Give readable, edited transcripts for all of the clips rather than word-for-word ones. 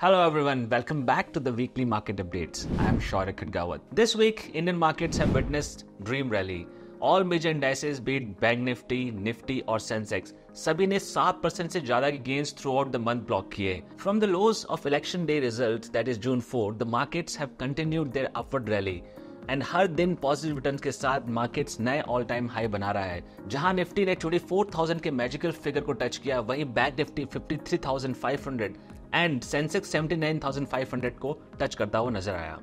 Hello everyone, welcome back to the weekly market updates. I am Shaurya Khadgawat. This week, Indian markets have witnessed dream rally. All major indices, be it Bank Nifty, Nifty or Sensex, सभी ने 7% से ज़्यादा के gains throughout the month block किए. From the lows of election day results, that is June 4, the markets have continued their upward rally. And हर दिन positive returns के साथ मार्केट्स नए ऑल टाइम हाई बना रहा है. जहां निफ्टी ने 24,000 के मैजिकल फिगर को टच किया, वहीं बैंक निफ्टी 53,500 एंड सेंसेक्स 79,500 को टच करता हुआ नजर आया.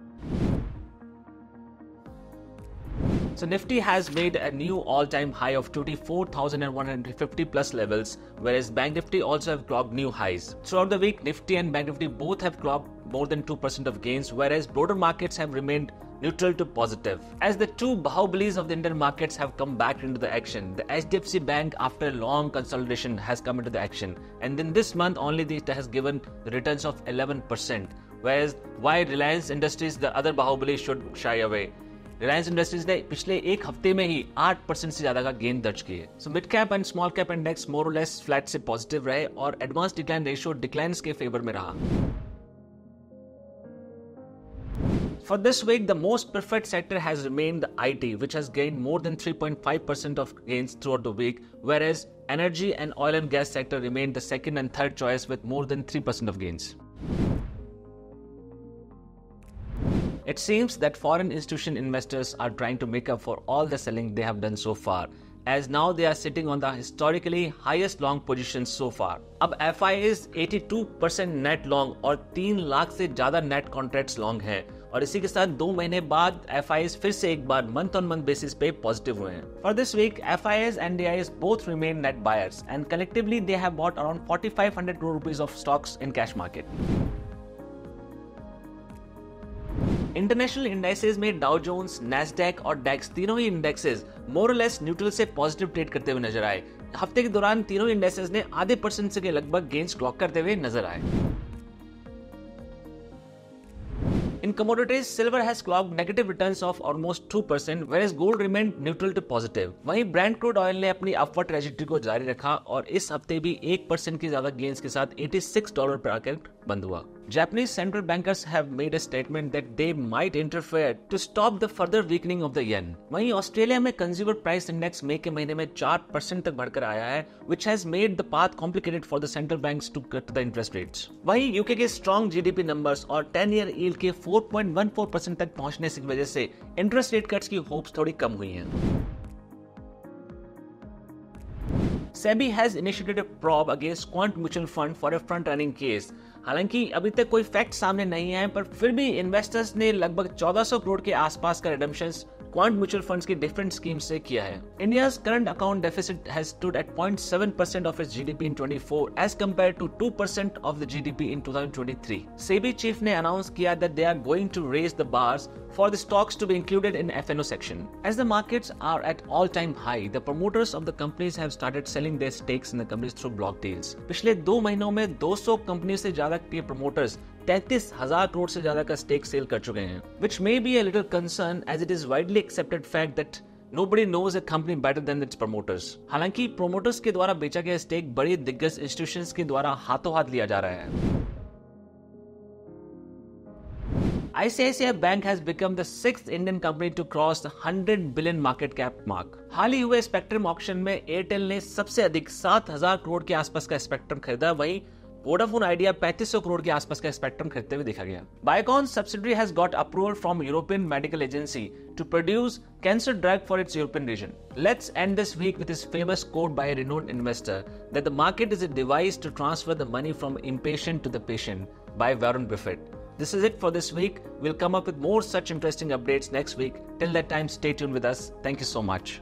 So Nifty has made a new all-time high of 24,150 plus levels, whereas Bank Nifty also have clocked new highs. Throughout the week, Nifty and Bank Nifty both have clocked more than 2% of gains, whereas broader markets have remained neutral to positive. As the two bahubalis of the Indian markets have come back into the action, the HDFC Bank after a long consolidation has come into the action, and in this month only it has given the returns of 11%, whereas why Reliance Industries, the other bahubali, should shy away. Reliance industries ने पिछले एक हफ्ते में ही 8% से ज्यादा का gain दर्ज किए. So mid cap and small cap index more और लेस फ्लैट से पॉजिटिव रहे और एडवांस डिक्लाइन रेशियो डिक्लाइंस के फेवर में रहा. For this week, the most preferred sector has remained the IT, which has gained more than 3.5% of gains throughout the week, whereas energy and oil and gas sector remained the second and third choice with more than 3% of gains. It seems that foreign institution investors are trying to make up for all the selling they have done so far, as now they are sitting on the historically highest long positions so far. अब FIs 82% net long और 3 लाख से ज़्यादा net contracts long हैं, और इसी के साथ 2 महीने बाद FIs फिर से एक बार month on month basis पे positive हुए हैं. For this week, FIs and DIs both remain net buyers, and collectively they have bought around 4,500 crore rupees of stocks in cash market. International indices में Dow Jones, Nasdaq और डेक्स तीनों ही indexes मोर और less neutral से positive trade करते हुए नजर आए. हफ्ते के दौरान तीनों इंडेक्सेस ने आधे % से के लगभग गेन्स क्लॉक करते हुए नजर आए. In commodities, silver has clocked negative returns of almost 2%, whereas gold remained neutral to positive. वहीं Brent crude oil ने अपनी upward trajectory को जारी रखा और इस हफ्ते भी 1% की ज्यादा गेन्स के साथ $86 पर आकर बंद हुआ. Japanese central bankers have made a statement that they might interfere to stop the further weakening of the yen. वहीं ऑस्ट्रेलिया में कंज्यूमर प्राइस इंडेक्स मई के महीने में 4% तक बढ़कर आया है, which has made the path complicated for the central banks to cut the interest rates. वहीं यूके के स्ट्रॉन्ग जीडीपी नंबर्स और 10-year yield के 4.14% तक पहुंचने की वजह से इंटरेस्ट रेट कट्स की होप्स थोड़ी कम हुई हैं. SEBI has initiated a probe against Quant Mutual Fund for a front-running case. हालांकि अभी तक कोई फैक्ट सामने नहीं आए, पर फिर भी इन्वेस्टर्स ने लगभग 1400 करोड़ के आसपास का रिडम्पशंस क्वांट म्यूचुअल फंड्स की डिफरेंट स्कीम से किया है. India's current account deficit has stood at 0.7% of its GDP in 24 as compared to 2% of the GDP in 2023. SEBI chief ने announce किया that they are going to raise the bars for the stocks to be included in FNO section. As the markets are at all-time high, the promoters of the companies have started selling their stakes in the companies through block deals. पिछले 2 महीनों में 200 company से ज्यादा के promoters 33,000 crore से ज्यादा का stake sale कर चुके हैं, which may be a little concern as it is widely accepted fact that nobody knows a company better than its promoters. हालांकि promoters के द्वारा बेचा गया स्टेक बड़ी दिग्गज इंस्टीट्यूशंस के द्वारा हाथों हाथ लिया जा रहा है. ICICI Bank has become the 6th Indian company to cross the 100 billion market cap mark. हाल ही हुए स्पेक्ट्रम ऑक्शन में एयरटेल ने सबसे अधिक 7,000 करोड़ के आसपास का स्पेक्ट्रम खरीदा, वहीं वोडाफोन आइडिया 3500 करोड़ के आसपास का स्पेक्ट्रम खरीदते हुए देखा गया. Biocon subsidiary has got approval from European Medical Agency to produce cancer drug for its European region. Let's end this week with this famous quote by a renowned investor that the market is a device to transfer the money from impatient to the patient by Warren Buffett. This is it for this week. We'll come up with more such interesting updates next week. Till that time, stay tuned with us. Thank you so much.